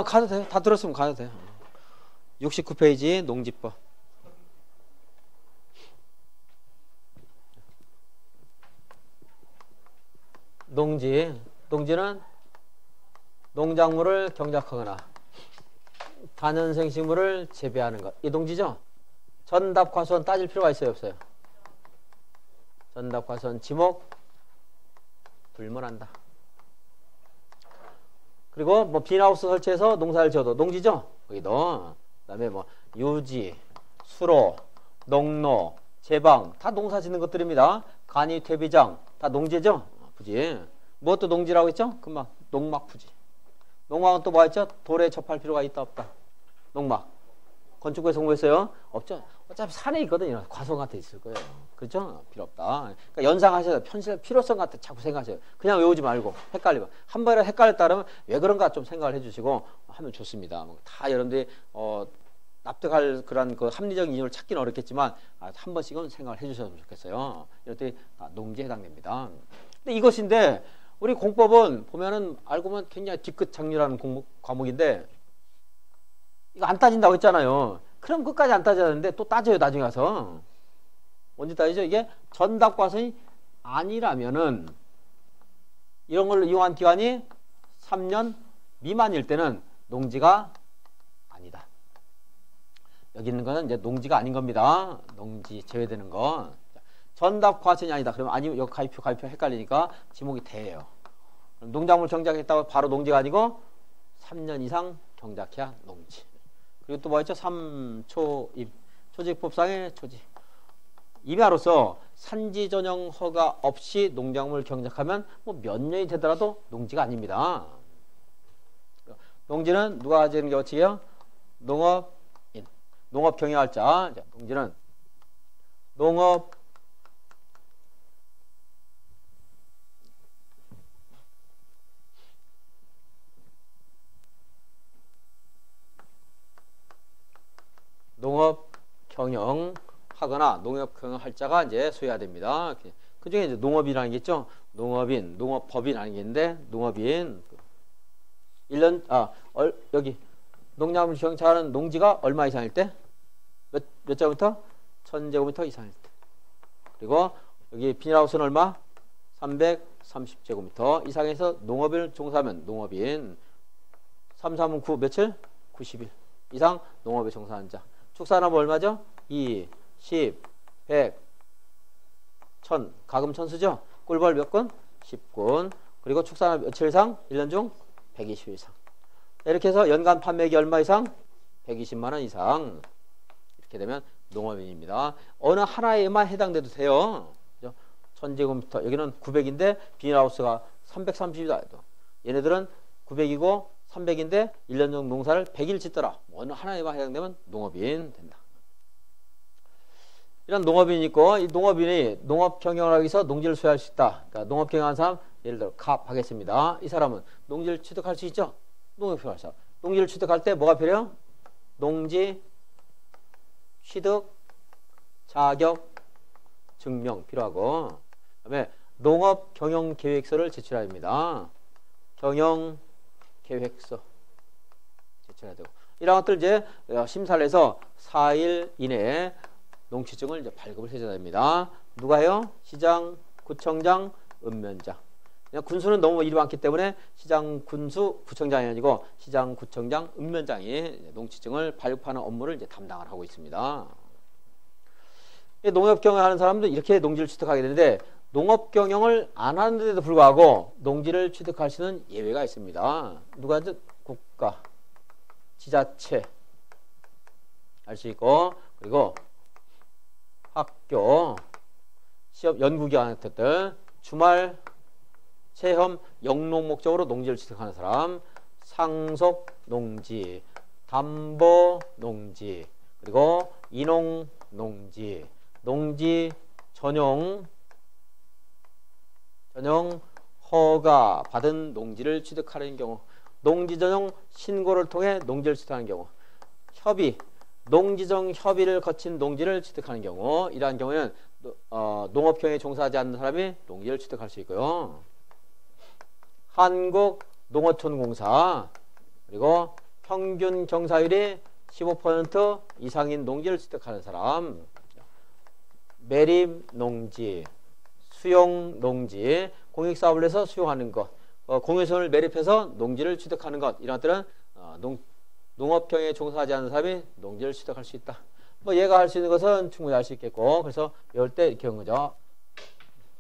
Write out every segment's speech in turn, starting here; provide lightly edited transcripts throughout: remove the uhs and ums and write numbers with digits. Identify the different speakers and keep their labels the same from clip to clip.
Speaker 1: 가도 돼. 다 들었으면 가도 돼. 69페이지 농지법. 농지는 농작물을 경작하거나 다년생식물을 재배하는 것. 이 농지죠? 전답, 과수원 따질 필요가 있어요, 없어요? 전답, 과수원, 지목 불문한다. 그리고 뭐 비닐하우스 설치해서 농사를 지어도 농지죠? 거기도. 그다음에 뭐 유지, 수로, 농로, 제방 다 농사 짓는 것들입니다. 간이, 퇴비장 다 농지죠? 부지. 무엇도 농지라고 했죠? 금방 농막 부지. 농막은 또 뭐 했죠? 돌에 접할 필요가 있다 없다? 농막. 건축부에서 공부했어요? 없죠? 어차피 산에 있거든요. 과수원 같아 있을 거예요. 그렇죠? 필요 없다. 그러니까 연상하셔서 필요성 같아 자꾸 생각하세요. 그냥 외우지 말고 헷갈리면 한 번이라도 헷갈렸다 그러면 왜 그런가 좀 생각을 해주시고 하면 좋습니다. 다 여러분들이 납득할 그런 그 합리적인 이유를 찾기는 어렵겠지만 한 번씩은 생각을 해주셨으면 좋겠어요. 이것들이 다 농지에 해당됩니다. 근데 이것인데 우리 공법은 보면은 알고 보면 굉장히 뒤끝 장류라는 과목인데 이거 안 따진다고 했잖아요. 그럼 끝까지 안 따져야 되는데 또 따져요. 나중에 가서. 언제 따지죠? 이게 전답 과수원이 아니라면은 이런 걸 이용한 기간이 3년 미만일 때는 농지가 아니다. 여기 있는 거는 이제 농지가 아닌 겁니다. 농지 제외되는 거. 전답 과수원이 아니다. 그러면 아니면 여기 가입표 헷갈리니까 지목이 대예요. 농작물 경작했다고 바로 농지가 아니고 3년 이상 경작해야 농지. 그리고 또 뭐 있죠? 3초임. 초직법상의 초직. 임야로서 산지 전용 허가 없이 농작물 경작하면 뭐 몇 년이 되더라도 농지가 아닙니다. 농지는 누가 가지는 게 농업인. 농업 경영할 자. 농지는 농업 경영하거나 농업 경영할 자가 이제 소유해야 됩니다. 그 중에 이제 농업인이라는 게 있죠. 농업인, 농업법인이라는 게 있는데, 농업인. 1년, 여기, 농작물 경영하는 농지가 얼마 이상일 때? 몇 제곱미터? 1000제곱미터 이상일 때. 그리고 여기 비닐하우스는 얼마? 330제곱미터 이상에서 농업인을 종사하면 농업인. 3, 3은 9, 며칠? 90일 이상 농업에 종사하는 자. 축산업은 얼마죠? 2, 10, 100, 1000. 가금 천수죠? 꿀벌 몇 군? 10군. 그리고 축산업 며칠 이상? 1년 중 120일 이상. 이렇게 해서 연간 판매액이 얼마 이상? 120만원 이상. 이렇게 되면 농업인입니다. 어느 하나에만 해당돼도 돼요. 1000제곱미터. 여기는 900인데 비닐하우스가 330이다. 얘네들은 900이고 300인데 1년 중 농사를 100일 짓더라. 어느 하나에만 해당되면 농업인 된다. 이런 농업인이 있고, 이 농업인이 농업 경영을 하기 위해서 농지를 소유할 수 있다. 그러니까 농업 경영하는 사람, 예를 들어 갑하겠습니다. 이 사람은 농지를 취득할 수 있죠? 농업 필요할 사람. 농지를 취득할 때 뭐가 필요해요? 농지 취득 자격 증명 필요하고, 그다음에 농업 경영 계획서를 제출해야 됩니다. 경영 계획서 제출해야 되고, 이런 것들 이제 심사를 해서 4일 이내에 농취증을 이제 발급을 해줘야 됩니다. 누가 해요? 시장, 구청장, 읍면장. 군수는 너무 일이 많기 때문에 시장, 군수, 구청장이 아니고 시장, 구청장, 읍면장이 농취증을 발급하는 업무를 이제 담당을 하고 있습니다. 농업 경영하는 사람도 이렇게 농지를 취득하게 되는데, 농업 경영을 안 하는데도 불구하고 농지를 취득할 수 있는 예외가 있습니다. 누가 이제 국가, 지자체 할 수 있고, 그리고 학교, 시험, 연구기관 같은 주말, 체험, 영농 목적으로 농지를 취득하는 사람, 상속 농지, 담보 농지, 그리고 인농 농지, 농지 전용 허가 받은 농지를 취득하는 경우, 농지 전용 신고를 통해 농지를 취득하는 경우, 협의, 농지정 협의를 거친 농지를 취득하는 경우, 이러한 경우에는 농업 경영에 종사하지 않는 사람이 농지를 취득할 수 있고요. 한국농어촌공사, 그리고 평균 경사율이 15% 이상인 농지를 취득하는 사람, 매립 농지, 수용 농지, 공익사업을 해서 수용하는 것, 공유선을 매립해서 농지를 취득하는 것, 이런 것들은 농업경에 종사하지 않는 사람이 농지를 취득할 수 있다. 뭐 얘가 할 수 있는 것은 충분히 할 수 있겠고, 그래서 배울 때 이렇게 한 거죠.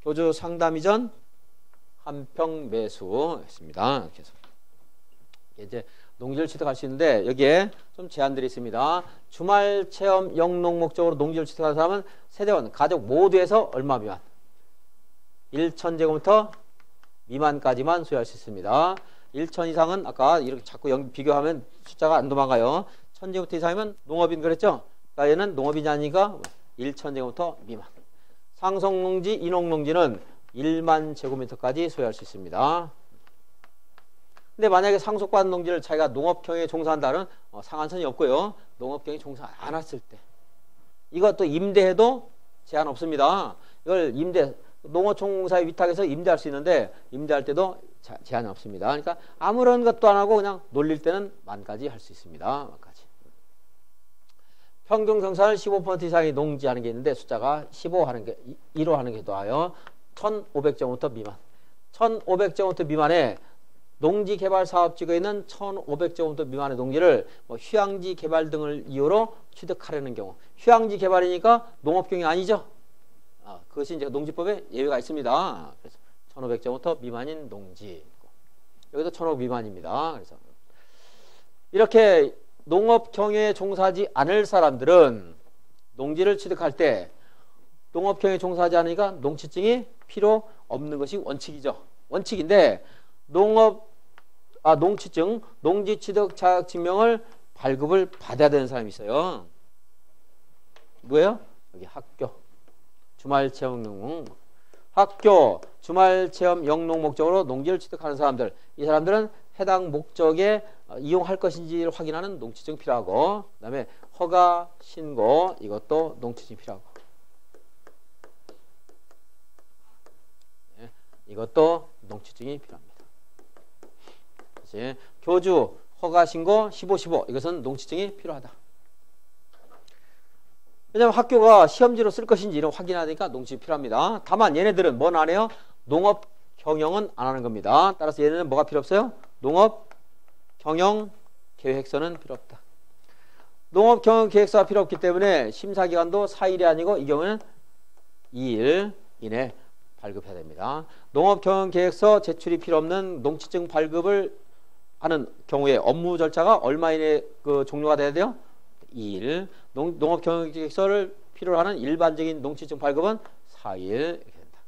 Speaker 1: 교주 상담 이전 한평 매수했습니다. 이렇게 해서 이제 농지를 취득할 수 있는데 여기에 좀 제한들이 있습니다. 주말 체험 영농 목적으로 농지를 취득하는 사람은 세대원, 가족 모두에서 얼마 미만? 1,000제곱미터 미만까지만 소유할 수 있습니다. 1,000 이상은 아까 이렇게 자꾸 비교하면 숫자가 안 도망가요. 1,000제곱미터 이상이면 농업인 그랬죠? 그러니까 얘는 농업인이 아니니까 1,000제곱미터 미만. 상속농지, 인옥농지는 1만 제곱미터까지 소유할 수 있습니다. 근데 만약에 상속받은 농지를 자기가 농업경에 종사한다는 상한선이 없고요. 농업경에 종사 안 했을 때. 이것도 임대해도 제한 없습니다. 이걸 농어촌공사의 위탁에서 임대할 수 있는데 임대할 때도 제한이 없습니다. 그러니까 아무런 것도 안 하고 그냥 놀릴 때는 만까지 할 수 있습니다. 만까지. 평균 경사를 15% 이상의 농지하는 게 있는데 숫자가 15 하는 게 1호 하는 게 나와요. 1,500제곱미터 미만. 1,500제곱미터 미만에 농지 개발 사업지구에 있는 1,500제곱미터 미만의 농지를 휴양지 개발 등을 이유로 취득하려는 경우. 휴양지 개발이니까 농업경이 아니죠. 그것이 이제 농지법에 예외가 있습니다. 그래서 1,500제곱미터 미만인 농지. 여기도 1,500 미만입니다. 그래서 이렇게 농업 경영에 종사하지 않을 사람들은 농지를 취득할 때 농업 경영에 종사하지 않으니까 농취증이 필요 없는 것이 원칙이죠. 원칙인데 농취증, 농지 취득 자격 증명을 발급을 받아야 되는 사람이 있어요. 뭐예요? 여기 학교, 주말 체험 영농, 학교, 주말 체험 영농 목적으로 농지를 취득하는 사람들, 이 사람들은 해당 목적에 이용할 것인지를 확인하는 농취증 필요하고, 그 다음에 허가, 신고, 이것도 농취증 필요하고, 네, 이것도 농취증이 필요합니다. 그치? 교주, 허가, 신고, 15, 이것은 농취증이 필요하다. 왜냐하면 학교가 시험지로 쓸 것인지를 확인하니까 농취증이 필요합니다. 다만 얘네들은 뭔 안 해요? 농업 경영은 안 하는 겁니다. 따라서 얘네는 뭐가 필요 없어요? 농업 경영 계획서는 필요 없다. 농업 경영 계획서가 필요 없기 때문에 심사기간도 4일이 아니고 이 경우는 2일 이내 발급해야 됩니다. 농업 경영 계획서 제출이 필요 없는 농취증 발급을 하는 경우에 업무 절차가 얼마 이내에 종료가 돼야 돼요? 2일. 농업 경영 계획서를 필요로 하는 일반적인 농취증 발급은 4일 이렇게 된다.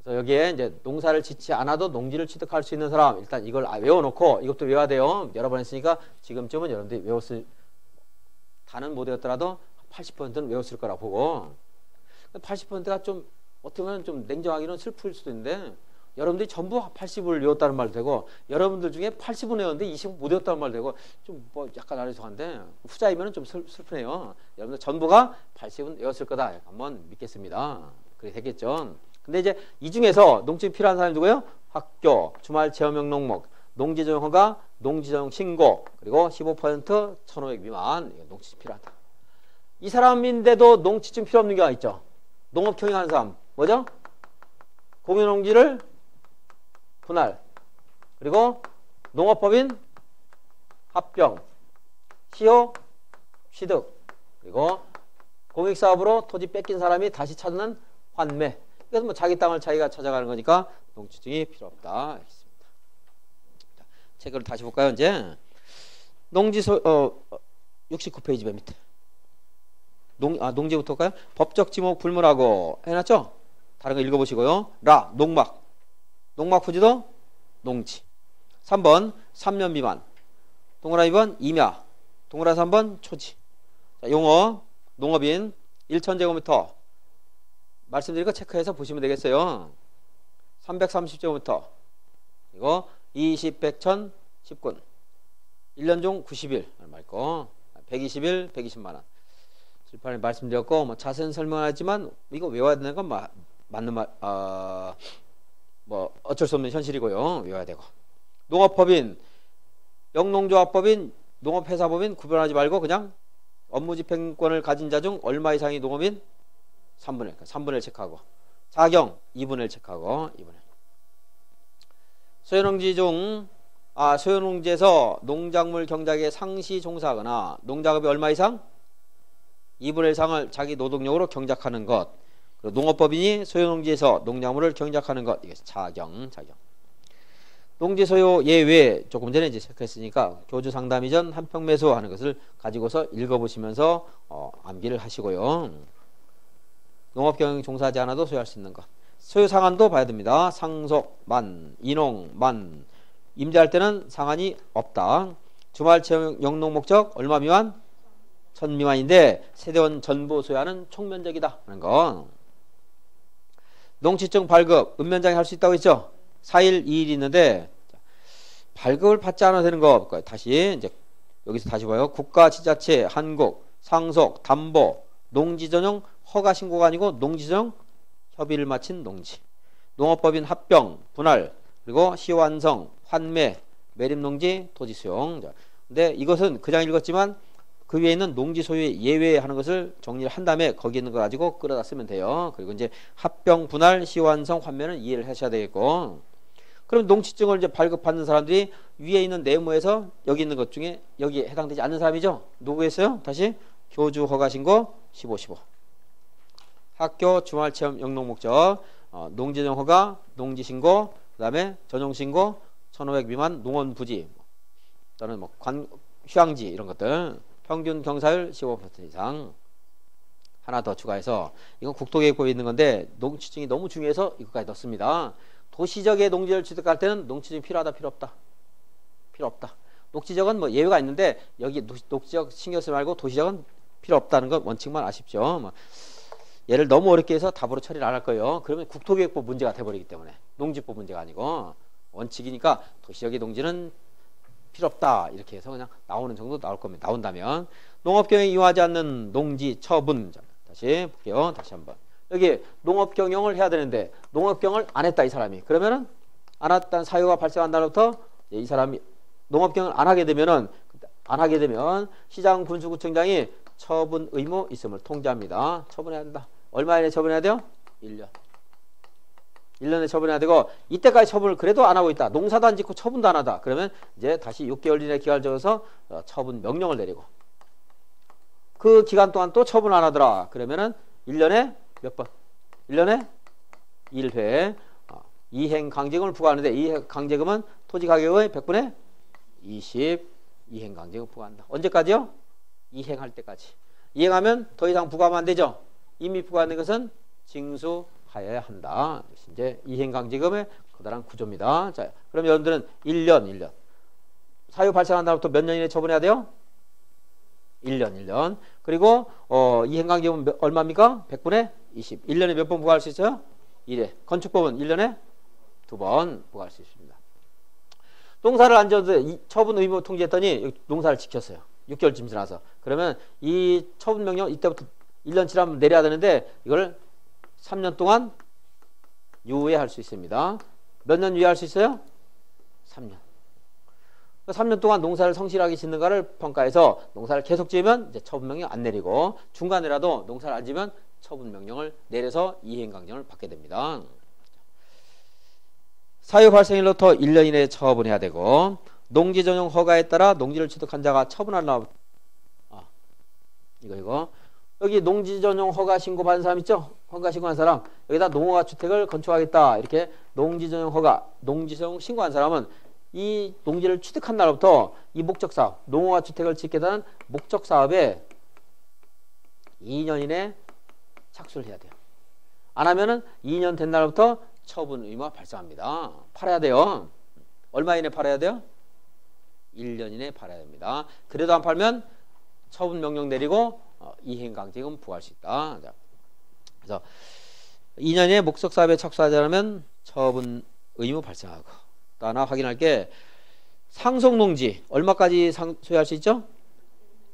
Speaker 1: 그래서 여기에 이제 농사를 짓지 않아도 농지를 취득할 수 있는 사람, 일단 이걸 외워놓고 이것도 외워야 돼요. 여러 번 했으니까 지금쯤은 여러분들이 다는 못 외웠더라도 80%는 외웠을 거라 보고, 80%가 좀 어떻게 보면 좀 냉정하기는 슬플 수도 있는데, 여러분들이 전부 80을 외웠다는 말도 되고, 여러분들 중에 80은 외웠는데 20은 못 외웠다는 말도 되고, 좀 뭐 약간 아리송한데 후자이면 좀 슬프네요. 여러분들 전부가 80은 외웠을 거다. 한번 믿겠습니다. 그게 되겠죠. 근데 이제 이 중에서 농취증 필요한 사람이 누구예요? 학교, 주말 체험형 농목, 농지전용 허가, 농지전용 신고, 그리고 15% 1,500 미만 농취증 필요하다. 이 사람인데도 농취증 필요 없는 경우가 있죠. 농업 경영하는 사람 뭐죠? 공유농지를 분할, 그리고 농업법인 합병, 시효 취득, 그리고 공익사업으로 토지 뺏긴 사람이 다시 찾는 환매. 그래서 뭐 자기 땅을 자기가 찾아가는 거니까 농취증이 필요 없다. 알겠습니다. 자, 책을 다시 볼까요? 이제 농지소 69페이지 맨 밑에 농지부터 볼까요? 법적 지목 불문하고 해놨죠? 다른 거 읽어보시고요. 농막 부지도 농지. 3번 3년 미만. 동그라미 2번 임야. 동그라미 3번 초지. 자, 용어 농업인 1,000제곱미터 말씀드린 거 체크해서 보시면 되겠어요. 330제곱미터 이거 20, 100, 1000, 10군 1년 중 90일 얼마 있고 120일 120만원 칠판에 말씀드렸고 뭐 자세한 설명하지만 이거 외워야 되는 건 맞는 말 뭐 어쩔 수 없는 현실이고요. 외워야 되고 농업법인 영농조합법인 농업회사법인 구별하지 말고 그냥 업무집행권을 가진 자 중 얼마 이상이 농업인 3분의 1, 3분의 1 체크하고 자경 2분의 1 체크하고 2분의 1. 소유농지 중 소유농지에서 농작물 경작에 상시 종사하거나 농작업이 얼마 이상? 2분의 1 이상을 자기 노동력으로 경작하는 것. 그리고 농업법인이 소유농지에서 농작물을 경작하는 것. 이게 자경. 농지 소유 예외 조금 전에 이제 체크했으니까 교주 상담 이전 한평 매수하는 것을 가지고서 읽어보시면서 암기를 하시고요. 농업 경영 종사하지 않아도 소유할 수 있는 것. 소유 상한도 봐야 됩니다. 상속, 만, 인홍, 만. 임대할 때는 상한이 없다. 주말 채용 영농 목적 얼마 미만? 1000 미만인데 세대원 전부 소유하는 총면적이다 하는 거. 농지증 발급 읍면장에 할 수 있다고 했죠. 4일 2일 있는데 발급을 받지 않아도 되는 거. 다시 이제 여기서 다시 봐요. 국가 지자체 한국 상속 담보 농지 전용 허가 신고가 아니고 농지 전용 협의를 마친 농지. 농업법인 합병 분할 그리고 시완성 환매 매립농지 토지 수용. 근데 이것은 그냥 읽었지만 그 위에 있는 농지 소유에 예외하는 것을 정리를 한 다음에 거기 있는 거 가지고 끌어다 쓰면 돼요. 그리고 이제 합병 분할 시완성 환매는 이해를 하셔야 되겠고. 그럼 농지증을 이제 발급받는 사람들이 위에 있는 네모에서 여기 있는 것 중에 여기에 해당되지 않는 사람이죠. 누구였어요? 다시 교주 허가 신고 15. 학교 주말 체험 영농 목적 농지 전용 허가 농지 신고 그다음에 전용 신고 1500 미만 농원 부지 또는 뭐 휴양지 이런 것들 평균 경사율 15% 이상. 하나 더 추가해서 이건 국토계획법에 있는 건데 농지증이 너무 중요해서 이것까지 넣습니다. 도시적의 농지를 취득할 때는 농지증이 필요하다 필요 없다? 필요 없다. 녹지적은 뭐 예외가 있는데 여기 녹지적 신경 쓰지 말고 도시적은 필요 없다는 건 원칙만 아십시오. 뭐 얘를 너무 어렵게 해서 답으로 처리를 안 할 거예요. 그러면 국토계획법 문제가 돼버리기 때문에 농지법 문제가 아니고 원칙이니까 도시적의 농지는 필요 없다 이렇게 해서 그냥 나오는 정도 나올 겁니다. 나온다면 농업경영에 이용하지 않는 농지 처분. 다시 볼게요. 다시 한번 여기 농업경영을 해야 되는데 농업경영을 안 했다 이 사람이. 그러면은 안 했다는 사유가 발생한 날부터 이 사람이 농업경영을 안 하게 되면 시장 군수구청장이 처분 의무 있음을 통지합니다. 처분해야 된다. 얼마 이내 처분해야 돼요? 1년. 1년에 처분해야 되고 이때까지 처분을 그래도 안 하고 있다. 농사도 안 짓고 처분도 안 하다. 그러면 이제 다시 6개월 이내 기간을 정해서 처분 명령을 내리고 그 기간 동안 또 처분 안 하더라. 그러면은 1년에 몇 번? 1년에 1회 이행강제금을 부과하는데 이 강제금은 토지 가격의 100분의 20 이행강제금 부과한다. 언제까지요? 이행할 때까지. 이행하면 더 이상 부과하면 안 되죠. 이미 부과하는 것은 징수하여야 한다. 이제 이행강제금의 커다란 구조입니다. 자, 그럼 여러분들은 1년. 사유 발생한 날부터 몇 년 이내 처분해야 돼요? 1년. 그리고 이행강제금은 얼마입니까? 100분의 20. 1년에 몇 번 부과할 수 있어요? 1회. 건축법은 1년에 2번 부과할 수 있습니다. 농사를 안 지어도 처분 의무 통지했더니 농사를 지켰어요. 6개월쯤 지나서. 그러면 이 처분 명령 이때부터 1년 지나면 내려야 되는데 이걸 3년 동안 유예할 수 있습니다. 몇 년 유예할 수 있어요? 3년. 3년 동안 농사를 성실하게 짓는가를 평가해서 농사를 계속 지으면 이제 처분 명령 안 내리고 중간에라도 농사를 안 지으면 처분 명령을 내려서 이행강령을 받게 됩니다. 사유 발생일로부터 1년 이내에 처분해야 되고 농지 전용 허가에 따라 농지를 취득한 자가 처분하려면 이거 여기 농지 전용 허가 신고 받은 사람 있죠? 허가 신고한 사람 여기다 농어가 주택을 건축하겠다 이렇게 농지 전용 허가 농지 전용 신고한 사람은 이 농지를 취득한 날부터 이 목적사업 농어가 주택을 짓겠다는 목적사업에 2년 이내에 착수를 해야 돼요. 안 하면은 2년 된 날부터 처분 의무가 발생합니다. 팔아야 돼요. 얼마 이내 팔아야 돼요? 1년 이내에 팔아야 됩니다. 그래도 안 팔면 처분 명령 내리고 이행강제금 부과할 수 있다. 그래서 2년에 목적사업에 착수하지 않으면 처분 의무 발생하고 또 하나 확인할 게 상속농지 얼마까지 소유할 수 있죠?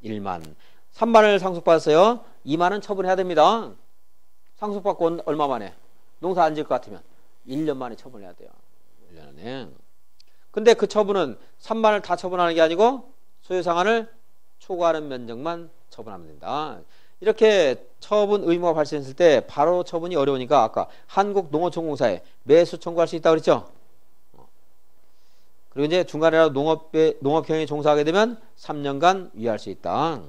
Speaker 1: 1만 3만을 상속받았어요. 2만은 처분해야 됩니다. 상속받고 얼마 만에? 농사 안 지을 것 같으면 1년 만에 처분해야 돼요. 1년 안에. 근데 그 처분은 산만을 다 처분하는 게 아니고 소유상한을 초과하는 면적만 처분하면 된다. 이렇게 처분 의무가 발생했을 때 바로 처분이 어려우니까 아까 한국농어촌공사에 매수 청구할 수 있다고 그랬죠. 그리고 이제 중간에라도 농업경영에 종사하게 되면 3년간 위할 수 있다.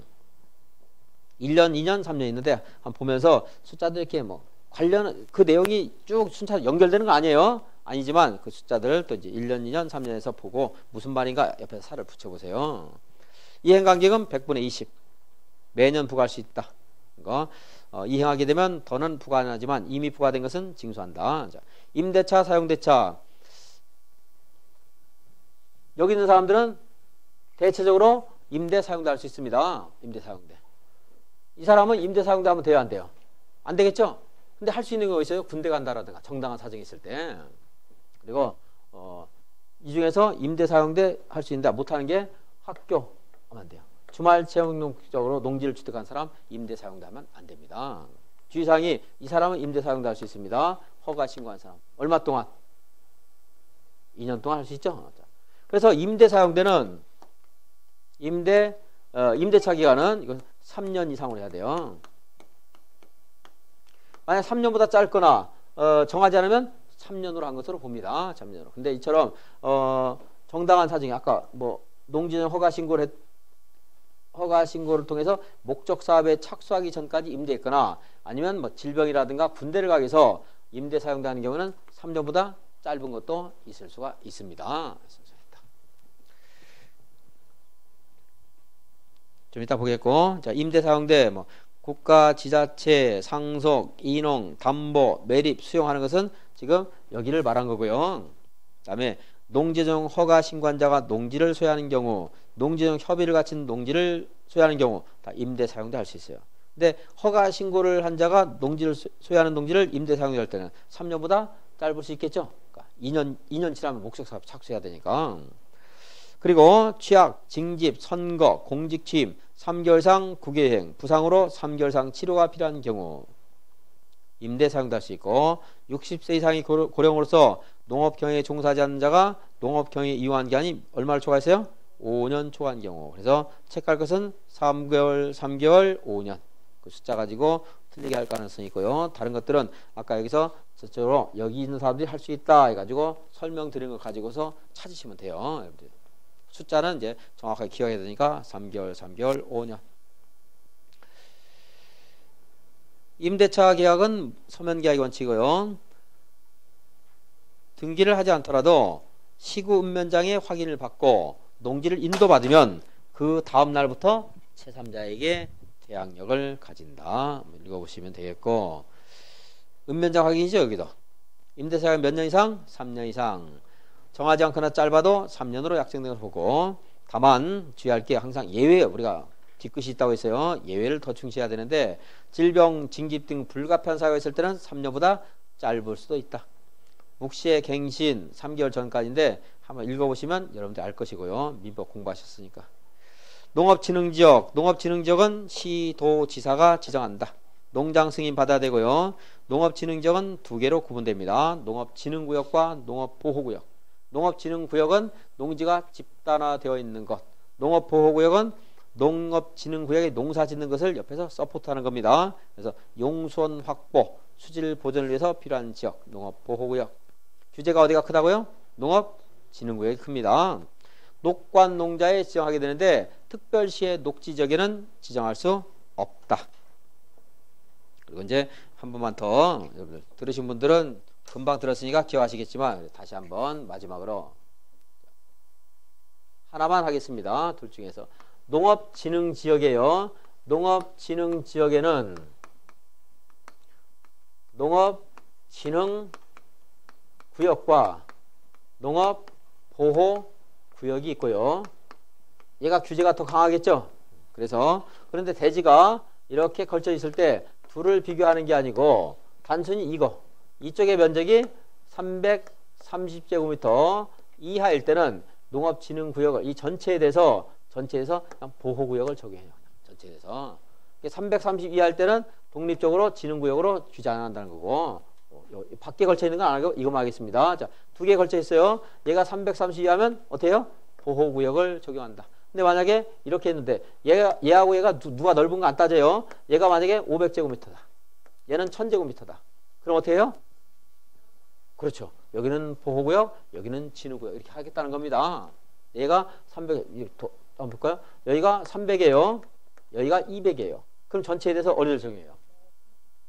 Speaker 1: 1년, 2년, 3년 있는데 한번 보면서 숫자들 이렇게 뭐 관련 그 내용이 쭉 순차적으로 연결되는 거 아니에요. 아니지만 그 숫자들 또 이제 1년, 2년, 3년에서 보고 무슨 말인가 옆에 살을 붙여보세요. 이행간격은 100분의 20. 매년 부과할 수 있다. 이거 이행하게 되면 더는 부과 안 하지만 이미 부과된 것은 징수한다. 자, 임대차, 사용대차. 여기 있는 사람들은 대체적으로 임대, 사용대 할 수 있습니다. 임대, 사용대. 이 사람은 임대, 사용대 하면 돼요, 안 돼요? 안 되겠죠? 근데 할 수 있는 거 있어요? 군대 간다라든가 정당한 사정이 있을 때. 그리고 이 중에서 임대, 사용대 할 수 있는데 못하는 게 학교 하면 안 돼요. 주말 체험적으로 농지를 취득한 사람 임대, 사용대 하면 안 됩니다. 주의사항이 이 사람은 임대, 사용대 할 수 있습니다. 허가 신고한 사람. 얼마 동안? 2년 동안 할 수 있죠? 그래서 임대, 사용대는 임대차 기간은 이건 3년 이상으로 해야 돼요. 만약 3년보다 짧거나 정하지 않으면 3년으로 한 것으로 봅니다. 3년으로. 근데 이처럼 정당한 사정이 아까 뭐 농지는 허가 신고를 통해서 목적 사업에 착수하기 전까지 임대했거나 아니면 뭐 질병이라든가 군대를 가기 위해서 임대 사용되는 경우는 3년보다 짧은 것도 있을 수가 있습니다. 좀 이따 보겠고, 자, 임대 사용대 뭐 국가, 지자체, 상속, 인용, 담보, 매립, 수용하는 것은 지금 여기를 말한 거고요. 그다음에 농지정 허가 신고한자가 농지를 소유하는 경우, 농지정 협의를 갖춘 농지를 소유하는 경우 다 임대 사용대 할 수 있어요. 근데 허가 신고를 한 자가 농지를 소유하는 농지를 임대 사용대 할 때는 3년보다 짧을 수 있겠죠. 그러니까 2년 지나면 목적 사업 착수해야 되니까. 그리고 취약, 징집, 선거, 공직 취임, 3개월상 구개행, 부상으로 3개월상 치료가 필요한 경우 임대 사용도 할 수 있고 60세 이상이 고령으로서 농업경영에 종사하지 않는 자가 농업경영에 이용한 기한이 얼마를 초과했어요? 5년 초과한 경우. 그래서 체크할 것은 3개월, 3개월, 5년. 그 숫자 가지고 틀리게 할 가능성이 있고요. 다른 것들은 아까 여기서 저쪽으로 여기 있는 사람들이 할 수 있다 해가지고 설명드린 걸 가지고서 찾으시면 돼요. 여러분들. 숫자는 이제 정확하게 기억해야 되니까 3개월, 3개월, 5년. 임대차 계약은 서면 계약이 원칙이고요. 등기를 하지 않더라도 시구 읍면장의 확인을 받고 농지를 인도받으면 그 다음 날부터 제3자에게 계약력을 가진다. 읽어보시면 되겠고, 읍면장 확인이죠. 여기도 임대차가 몇 년 이상? 3년 이상. 정하지 않거나 짧아도 3년으로 약정된 걸 보고, 다만 주의할 게 항상 예외, 우리가 뒤끝이 있다고 했어요. 예외를 더 충실해야 되는데 질병, 징집 등 불가피한 사유가 있을 때는 3년보다 짧을 수도 있다. 묵시의 갱신 3개월 전까지인데 한번 읽어보시면 여러분들 알 것이고요. 민법 공부하셨으니까. 농업진흥지역, 농업진흥지역은 시도지사가 지정한다. 농장 승인 받아야 되고요. 농업진흥지역은 두 개로 구분됩니다. 농업진흥구역과 농업보호구역. 농업진흥구역은 농지가 집단화되어 있는 것. 농업보호구역은 농업진흥구역에 농사 짓는 것을 옆에서 서포트하는 겁니다. 그래서 용수원 확보, 수질 보존을 위해서 필요한 지역, 농업보호구역. 규제가 어디가 크다고요? 농업진흥구역이 큽니다. 녹관 농자에 지정하게 되는데 특별시의 녹지지역에는 지정할 수 없다. 그리고 이제 한 번만 더 여러분들 들으신 분들은 금방 들었으니까 기억하시겠지만 다시 한번 마지막으로 하나만 하겠습니다. 둘 중에서 농업진흥지역이에요. 농업진흥지역에는 농업진흥구역과 농업보호구역이 있고요. 얘가 규제가 더 강하겠죠. 그런데 대지가 이렇게 걸쳐 있을 때 둘을 비교하는 게 아니고 단순히 이쪽의 면적이 330제곱미터 이하일 때는 농업진흥구역을 이 전체에서 그냥 보호구역을 적용해요. 전체에서 330 이하일 때는 독립적으로 진흥구역으로 규제 안 한다는 거고, 밖에 걸쳐 있는 건 안 하고 이것만 하겠습니다. 자, 두 개 걸쳐 있어요. 얘가 330 이하면 어때요? 보호구역을 적용한다. 근데 만약에 이렇게 했는데 얘하고 얘가 누가 넓은 거 안 따져요. 얘가 만약에 500제곱미터다. 얘는 1000제곱미터다. 그럼 어떻게 해요? 그렇죠. 여기는 보호구역, 여기는 진흙구역 이렇게 하겠다는 겁니다. 얘가 300, 한번 볼까요? 여기가 300이에요. 여기가 200이에요. 그럼 전체에 대해서 어디를 적용해요?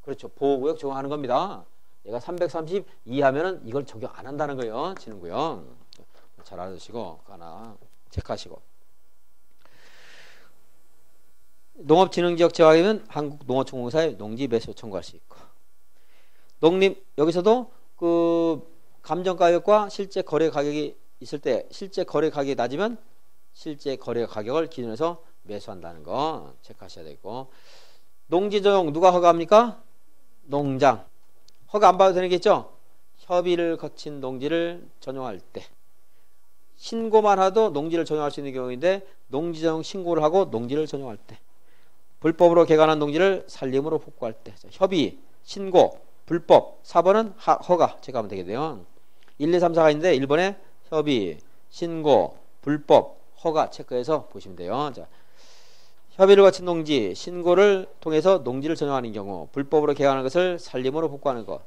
Speaker 1: 그렇죠. 보호구역 적용하는 겁니다. 얘가 330 이하면은 이걸 적용 안 한다는 거예요. 진흙구역. 잘 알아두시고 하나 체크하시고. 농업진흥지역 제왕이면 한국농어총공사에 농지 매수 청구할 수 있고. 농림 여기서도 그 감정가격과 실제 거래 가격이 있을 때 실제 거래 가격이 낮으면 실제 거래 가격을 기준해서 매수한다는 거 체크하셔야 되고. 농지 전용 누가 허가합니까? 농장. 허가 안 받아도 되는 게 있죠? 협의를 거친 농지를 전용할 때. 신고만 하도 농지를 전용할 수 있는 경우인데 농지 전용 신고를 하고 농지를 전용할 때. 불법으로 개간한 농지를 산림으로 복구할 때. 협의, 신고, 불법. 4번은 허가 체크하면 되겠네요. 1, 2, 3, 4가 있는데 1번에 협의, 신고, 불법, 허가 체크해서 보시면 돼요. 자, 협의를 거친 농지, 신고를 통해서 농지를 전용하는 경우, 불법으로 개간한 것을 산림으로 복구하는 것,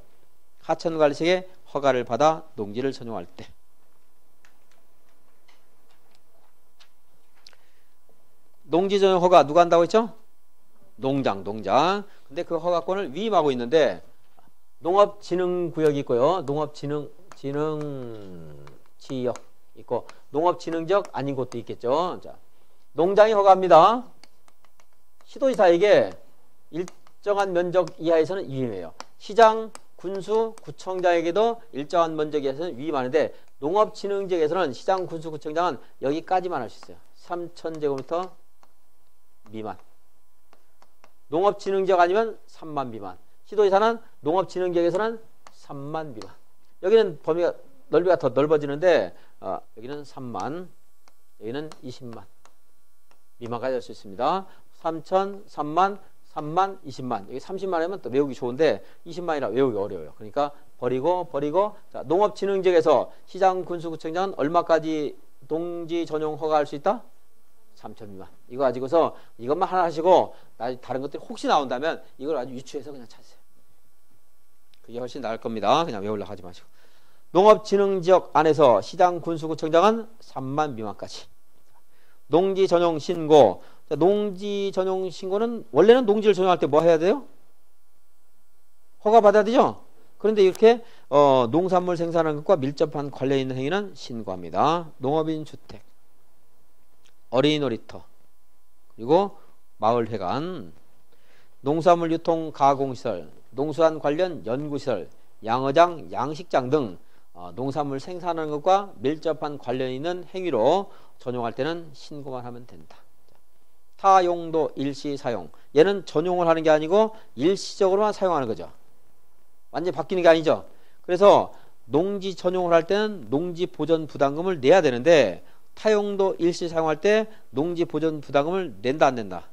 Speaker 1: 하천관리청의 허가를 받아 농지를 전용할 때. 농지 전용 허가 누가 한다고 했죠? 농장. 근데 그 허가권을 위임하고 있는데 농업진흥구역이 있고요. 농업진흥지역 있고 농업진흥지역 아닌 곳도 있겠죠. 자, 농장이 허가합니다. 시도지사에게 일정한 면적 이하에서는 위임해요. 시장, 군수, 구청장에게도 일정한 면적 이하에서는 위임하는데 농업진흥지역에서는 시장, 군수, 구청장은 여기까지만 할 수 있어요. 3000제곱미터 미만. 농업진흥지역 아니면 3만 미만. 시도지사는 농업진흥지역에서는 3만 미만. 여기는 범위가 넓이가 더 넓어지는데 여기는 3만, 여기는 20만 미만까지 할 수 있습니다. 3천, 3만, 3만, 20만. 여기 30만 하면 또 외우기 좋은데 20만이라 외우기 어려워요. 그러니까 버리고. 자, 농업진흥지역에서 시장, 군수, 구청장은 얼마까지 농지 전용 허가할 수 있다? 3천 미만. 이거 가지고서 이것만 하나 하시고 다른 것들이 혹시 나온다면 이걸 아주 유추해서 그냥 찾으세요. 그게 훨씬 나을 겁니다. 그냥 외우려고 하지 마시고. 농업진흥지역 안에서 시장, 군수, 구청장은 3만 미만까지. 농지 전용 신고. 자, 농지 전용 신고는 원래는 농지를 전용할 때 뭐 해야 돼요? 허가 받아야 되죠? 그런데 이렇게 농산물 생산하는 것과 밀접한 관련 있는 행위는 신고합니다. 농업인 주택, 어린이 놀이터, 그리고 마을회관, 농산물 유통 가공시설, 농수산 관련 연구시설, 양어장, 양식장 등 농산물 생산하는 것과 밀접한 관련 있는 행위로 전용할 때는 신고만 하면 된다. 타용도 일시 사용. 얘는 전용을 하는 게 아니고 일시적으로만 사용하는 거죠. 완전히 바뀌는 게 아니죠. 그래서 농지 전용을 할 때는 농지 보전 부담금을 내야 되는데 타용도 일시 사용할 때 농지 보전 부담금을 낸다 안 낸다?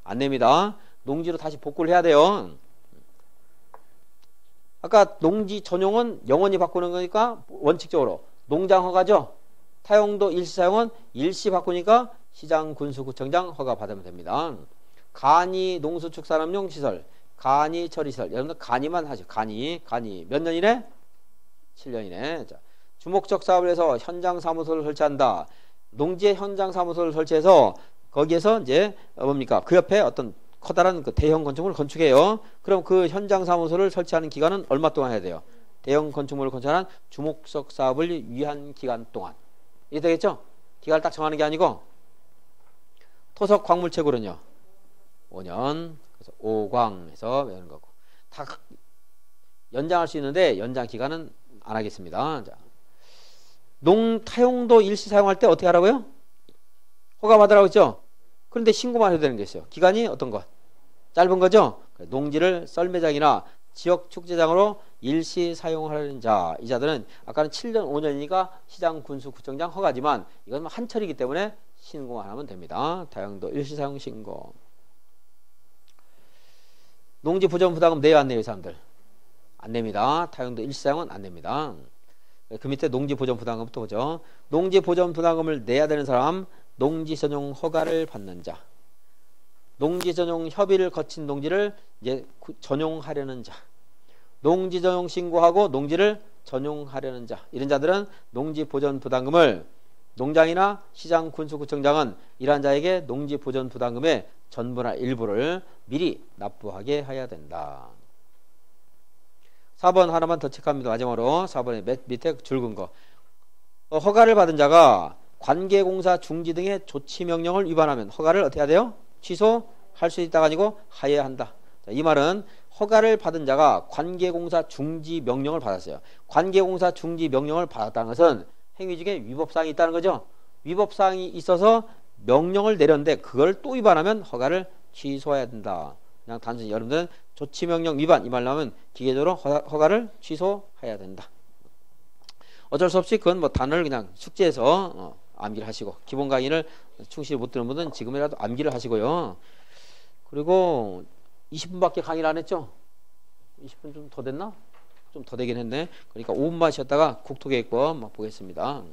Speaker 1: 안 냅니다. 농지로 다시 복구를 해야 돼요. 아까 농지 전용은 영원히 바꾸는 거니까 원칙적으로 농장 허가죠. 타용도 일시 사용은 일시 바꾸니까 시장, 군수, 구청장 허가 받으면 됩니다. 간이 농수축산업용 시설, 간이 처리시설. 여러분들 간이만 하죠. 간이 몇 년 이내? 7년 이내. 자, 주목적 사업을 해서 현장 사무소를 설치한다. 농지에 현장 사무소를 설치해서 거기에서 이제 뭡니까? 그 옆에 어떤 커다란 그 대형 건축물을 건축해요. 그럼 그 현장 사무소를 설치하는 기간은 얼마 동안 해야 돼요? 대형 건축물을 건축하는 주목적 사업을 위한 기간 동안. 이게 되겠죠? 기간을 딱 정하는 게 아니고 토속 광물채굴은요 5년. 그래서 5광에서 외우는 거고 다 연장할 수 있는데 연장 기간은 안 하겠습니다. 자, 타용도 일시 사용할 때 어떻게 하라고요? 허가 받으라고 했죠? 그런데 신고만 해도 되는 게 있어요. 기간이 어떤 것? 짧은 거죠? 농지를 썰매장이나 지역 축제장으로 일시 사용하는 자, 이 자들은 아까는 7년, 5년이니까 시장, 군수, 구청장 허가지만 이건 한철이기 때문에 신고만 하면 됩니다. 타용도 일시 사용 신고. 농지 보전 부담금 내야 안 내요, 이 사람들? 안 냅니다. 타용도 일시사용은 안 냅니다. 그 밑에 농지보전부담금부터 보죠. 농지보전부담금을 내야 되는 사람, 농지전용 허가를 받는 자. 농지전용 협의를 거친 농지를 이제 전용하려는 자. 농지전용 신고하고 농지를 전용하려는 자. 이런 자들은 농지보전부담금을 농장이나 시장 군수구청장은 이러한 자에게 농지보전부담금의 전부나 일부를 미리 납부하게 해야 된다. 4번 하나만 더 체크합니다. 마지막으로 4번의 밑에 줄근 거. 허가를 받은 자가 관계공사 중지 등의 조치명령을 위반하면 허가를 어떻게 해야 돼요? 취소할 수 있다가 아니고 하여야 한다. 자, 이 말은 허가를 받은 자가 관계공사 중지 명령을 받았어요. 관계공사 중지 명령을 받았다는 것은 행위 중에 위법사항이 있다는 거죠. 위법사항이 있어서 명령을 내렸는데 그걸 또 위반하면 허가를 취소해야 된다. 그냥 단순히 여러분들은 조치명령 위반 이 말 나오면 기계적으로 허가를 취소해야 된다. 어쩔 수 없이 그건 뭐 단어를 그냥 숙제해서 암기를 하시고 기본 강의를 충실히 못 들은 분은 지금이라도 암기를 하시고요. 그리고 20분밖에 강의를 안 했죠? 20분 좀 더 됐나? 좀 더 되긴 했네. 그러니까 5분만 쉬었다가 국토계획법 보겠습니다.